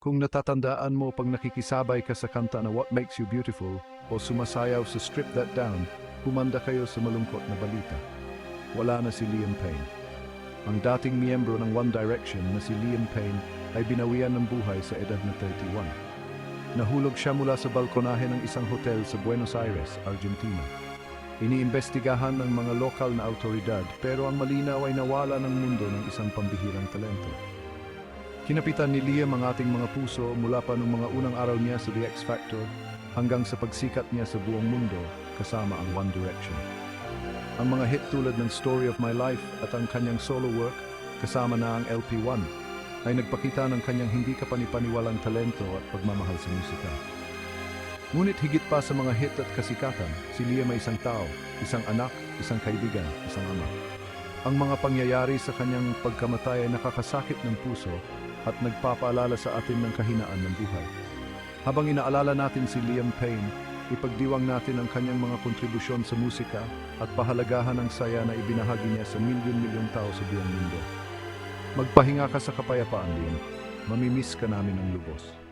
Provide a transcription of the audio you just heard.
Kung natatandaan mo pag nakikisabay ka sa kanta na What Makes You Beautiful o sumasayaw sa Strip That Down, humanda kayo sa malungkot na balita. Wala na si Liam Payne. Ang dating miyembro ng One Direction na si Liam Payne ay binawian ng buhay sa edad na 31. Nahulog siya mula sa balkonahe ng isang hotel sa Buenos Aires, Argentina. Iniimbestigahan ng mga lokal na autoridad pero ang malinaw ay nawala ng mundo ng isang pambihirang talento. Kinapitan ni Liam ang ating mga puso mula pa noong mga unang araw niya sa The X Factor hanggang sa pagsikat niya sa buong mundo kasama ang One Direction. Ang mga hit tulad ng Story of My Life at ang kanyang solo work kasama na ang LP1 ay nagpakita ng kanyang hindi kapanipaniwalang talento at pagmamahal sa musika. Ngunit higit pa sa mga hit at kasikatan, si Liam ay isang tao, isang anak, isang kaibigan, isang ama. Ang mga pangyayari sa kanyang pagkamatay ay nakakasakit ng puso at nagpapaalala sa atin ng kahinaan ng buhay. Habang inaalala natin si Liam Payne, ipagdiwang natin ang kanyang mga kontribusyon sa musika at pahalagahan ang saya na ibinahagi niya sa milyon-milyong tao sa buong mundo. Magpahinga ka sa kapayapaan, Liam. Mamimiss ka namin ng lubos.